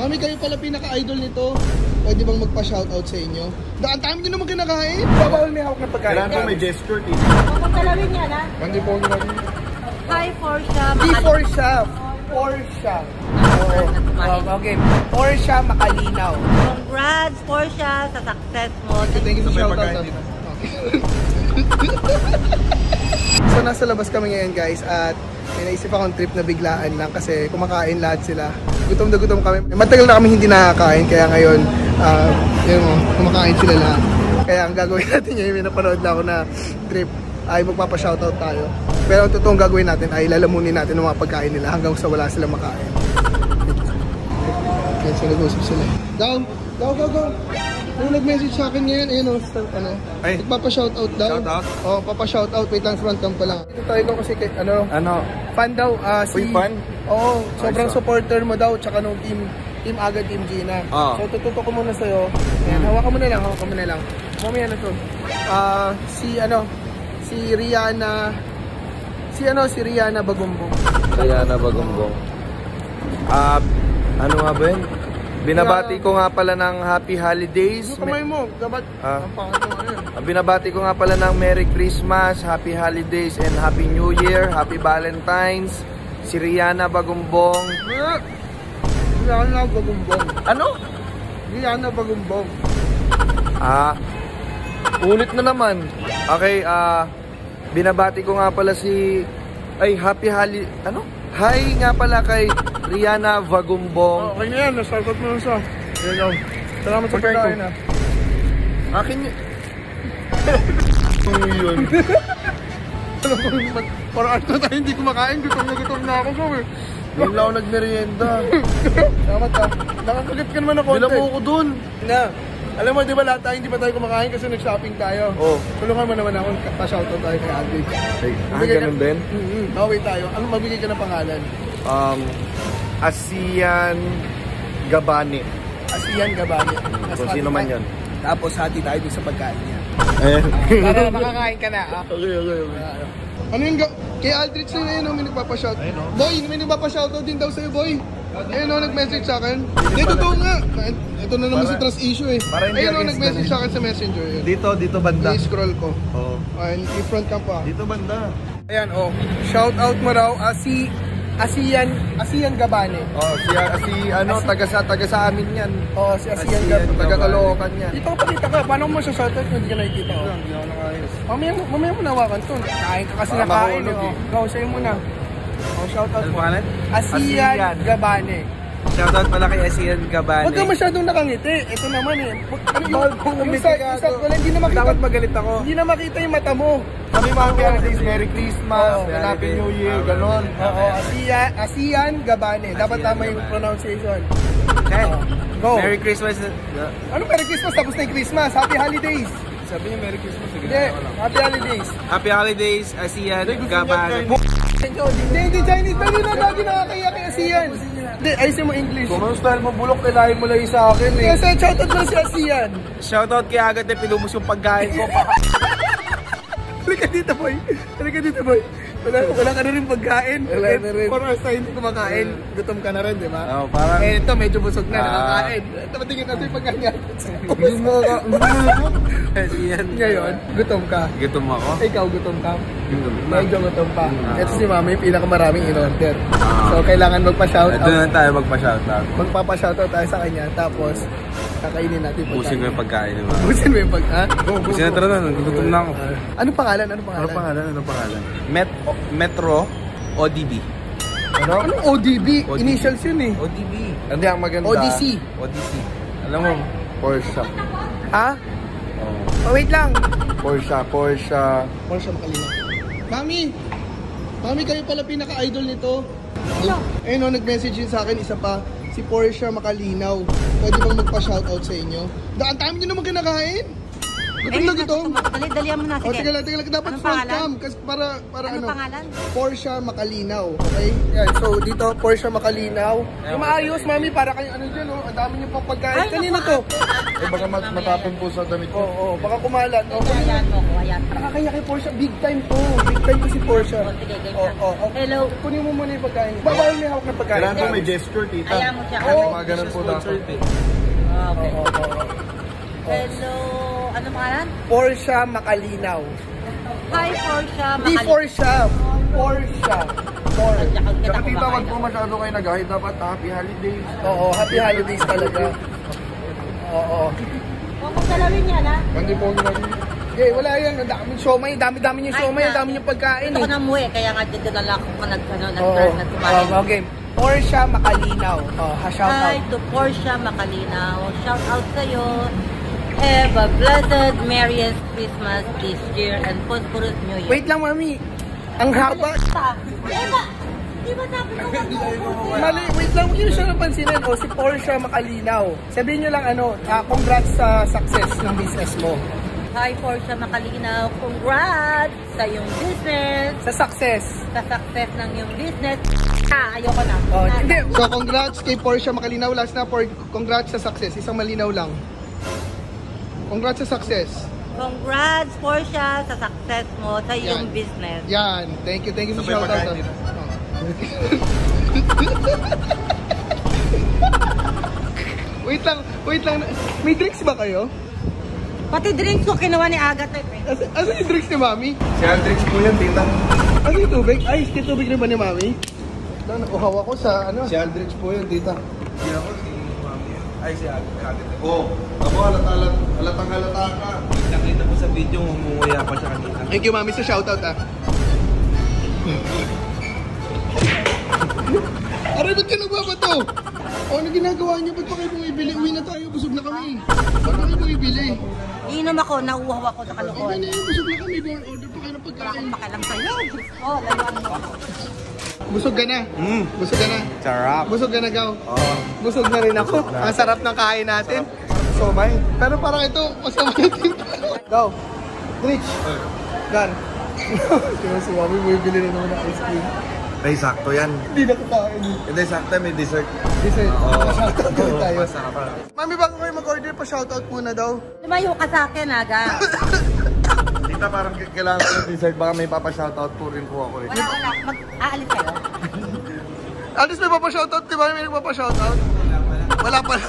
Mami, kayo pala pinaka-idol nito. Pwede bang magpa-shoutout sa inyo? Ang dami nyo naman kinakain. Bawal may hawak ng pagkain. Kailangan may gesture, tito. Pagkalawin niya na. Hindi po nyo natin. Hi, Portia. Portia. Portia. Okay. Portia Makalinaw. Congrats, Portia, sa success mo. Thank you sa shoutout. So nasa labas kami ngayon guys at may naisip akong trip na biglaan lang kasi kumakain lahat sila. Gutom na gutom kami. Matagal na kami hindi nakakain kaya ngayon yun mo, kumakain sila lahat. Kaya ang gagawin natin ngayon, may napanood na ako na trip ay magpapa-shoutout tayo. Pero ang totoong gagawin natin ay lalamunin natin ng mga pagkain nila hanggang sa wala silang makain. Yan, so nag-usap sila. Go! Yung nag-message sa akin ngayon, ayun o, magpapa-shoutout daw. Shoutout? Oo, papa-shoutout, wait lang, front cam pa lang. Ito tayo ko kasi, fan daw, si... Uy, fan? Oo, sobrang supporter mo daw, tsaka nung team Agad, Team Gina. So, tututo ko muna sa'yo. Ayan, hawakan mo na lang. Mamaya na to. Si Rihanna Bagumbong. Rihanna Bagumbong. Ano nga ba yun? Binabati ko nga pala ng Happy Holidays. Kamay mo, dapat ang pangalan mo yun. Binabati ko nga pala ng Merry Christmas, Happy Holidays, and Happy New Year, Happy Valentine's. Si Rihanna Bagumbong. Rihanna Bagumbong. Ano? Rihanna Bagumbong. Ulit na naman. Okay, binabati ko nga pala Happy Holiday. Ano? Hi nga pala kay Rihanna Bagumbong. Okay na yan, na-startup mo siya. Yan. Salamat sa pagkain ha. Akin yun. Ano yun? Parang na tayo hindi kumakain, gutom na ako ko eh. Hindi lang ako nagmerienda. Salamat ha. Nakakagat ka naman na konti. Bilang mo ko dun. Alam mo, di ba lahat tayo hindi pa tayo kumakain kasi nag-shopping tayo? Oo. Tulungan mo naman ako, pa-shoutout tayo kay Aldrich. Ganun din? Wait tayo. Ano mabigay ka ng pangalan? Asian Gabane. Asian Gabane. Kung sino man yun. Tapos hati tayo dun sa pagkain niya. Para makakain ka na. Okay. Ano yung kay Aldrich na yun, may nagpapashoutout. Boy, may nagpapashoutout din daw sa'yo, boy. Ayun o, nagmessage sa akin. Hindi, totoo nga. Ito na naman si trust issue eh. Ayun o, nagmessage sa akin sa messenger. Dito banda. I-scroll ko. Oo. I-front cam pa. Dito banda. Ayan o, shoutout mo raw Asian Gabane. Taga sa amin yan. Oo, si Asian Gabane. Taga Caloocan yan. Dito ko pakita ka, paano mo siya shoutout kung hindi ka nakikita ko? Hindi ako nakayos. Mamaya mo nawakan to. Kain ka kasi nakain eh. Go, sa'yo muna. Shoutout mo. Asian Gabane. Shoutout pala kay Asian Gabane. Huwag ka masyadong nakangiti. Ito naman eh. Hindi na makita. Dapat magalit ako. Hindi na makita yung mata mo. Kami mga Holidays, Merry Christmas, Happy New Year, ganon. Oo, Asian Gabane. Dapat tama yung pronunciation. Okay. Go. Merry Christmas. Ano Merry Christmas? Tapos na yung Christmas. Happy Holidays. Sabi niyo Merry Christmas. Hindi. Happy Holidays. Happy Holidays, Asian Gabane. Hindi Chinese. Pero yun na lagi nakakaya kay Asian. Hindi, ayusin mo English. Kung ano style mo bulok, kailangan mo lang sa akin eh. Kasi shoutout lang si Asian. Shoutout kay Agad na pinubos yung pagkain ko. Halika dito, boy. Wala ka na rin pagkain. Wala na rin. For us tayo hindi kumakain. Gutom ka na rin, di ba? Oo, parang... Ito, medyo busog na, nakakain. Tingin natin yung pagkain niya. Hindi mo ka... Ngayon, gutom ka. Gutom ako? Ikaw, gutom ka. Medyo gutom pa. Ito si Mama, yung pinakamaraming in-order. So, kailangan magpa-shoutout. Doon na tayo magpa-shoutout. Magpapa-shoutout tayo sa kanya. Tapos, kakainin natin pagkain. Busin ko yung pagkain naman. Busin mo yung pagkain? Busin na tara na, gutom na ako. Anong pangalan? Anong pangalan? Metro ODB. Anong ODB? Initials yun eh. ODB. Hindi ang maganda. ODC. Alam mo, Porsche. Ha? Oh, wait lang. Porsche Makalinaw. Mami, kayo pala pinaka-idol nito. Ayun o, nag-message yun sa akin, isa pa. Si Portia Makalinaw. Pwede bang magpa-shoutout sa inyo? Ang dami nyo naman kinakain. Gutom na gutom. Dali-dalihan mo na, O, sige. sige lang. Dapat Anong front pangalan? cam. Kasi para Anong pangalan? Porsche Makalinaw. Okay? Yan. So, dito, Porsche Makalinaw. Yung maayos, mami, para kayong ano dyan, oh. Ang dami niyo pang pagkain. Kanina to. Eh, baka matapon po sa damit ko. Oo, baka kumalat. O, Ayan mo ko, ayan. nakakaya kay Porsche. Big time to. Big time to si Porsche. Sige, game Oo, na. oo. Hello. Kunin mo muna yung pagkain. Bawal may hawak na pagkain. Kailangan po may gesture, tita. Ayan mo siya. Oo. Mga ganun po dapat. Okay. Oo. Hello. Ano pangalan? Porsche Makalinaw. Hi, Porsche. Hindi Porsche. Porsche. Porsche. Tsaka tita, wag po masyado kayo nag-ahit. Dapat happy holidays. Oo, happy holidays talaga. Oo. Huwag mong galawin yan, ha? Hindi po ginagawa. Okay, wala yan. Ang daming siomay. Dami-dami yung siomay. Ang dami yung pagkain. Ito ko na muwi, kaya nga dito na lang ako Oo. nag-kumain. Okay. Porsche Makalinaw. Oh, shout Hi out. to Porsche Makalinaw. Shout out sa'yo. Have a blessed, merriest Christmas this year and prosperous New Year. Wait lang, mami. Ang haba. Di ba sabi ko Mali, wait lang. Huwag niyo siya napansinin. O, si Porsche Makalinaw. Sabihin niyo lang, congrats sa success ng business mo. Hi Porsche Makalinaw. Congrats sa iyong business. Sa success. Sa success ng iyong business. Ayoko na. Oh, hindi. So, congrats kay Porsche Makalinaw. Last na, congrats sa success. Isang malinaw lang. Congrats sa success. Congrats Porsche sa success mo sa iyong Yan. business. Yan. Thank you sa Sabay shoutout. pagkain dito. Wait lang. May drinks ba kayo? Pati drinks ko kinuha ni Agatha. Asan yung drinks ni Mami? Si Aldrich po yan, tita. Ano yung tubig? Ay, yung tubig na ba ni Mami? Nakuhaw ako sa Si Aldrich po yan, tita. Hindi ako, si Mami yan. Ay, si Ate. Oo. Ako, halatang halata ka. Nakita ko sa video, ngumunguya pa siya kanina. Thank you, Mami, sa shoutout Aray, ba't ka nagbabato? O, ano ginagawa niyo? Ba't pa kayo bumibili? Uwi na tayo, busog na kami. Ba't pa kayo bumibili? Iinom ako, nauuhaw ako sa Okay kalokohan. na yun, busog na kami. Order pa kayo ng pagkain. Pakialam sa'yo. Oh, layuan mo. Busog ka na? Busog ka na? Sarap. Busog ka na, Gaw? Oo. Busog na rin ako. Ang sarap ng kain natin. Somay. Pero parang ito, masama natin. Gaw. Rich. Gan. Kaya si Mami, bumibili na naman ng ice cream. Ay, sakto yan. Hindi na kakain. Hindi, sakto may dessert. Dessert. Oo. Shoutout ulit tayo. Masarap. Mami, bago kayo mag-order pa, shoutout muna daw. Lumayo ka sa akin, Aga. Tita, parang kailangan ko ng dessert. Baka may papa-shoutout po rin po ako eh. Wala. Aalis kayo. At least may papa-shoutout, di ba? May nagpapa-shoutout? Wala pala.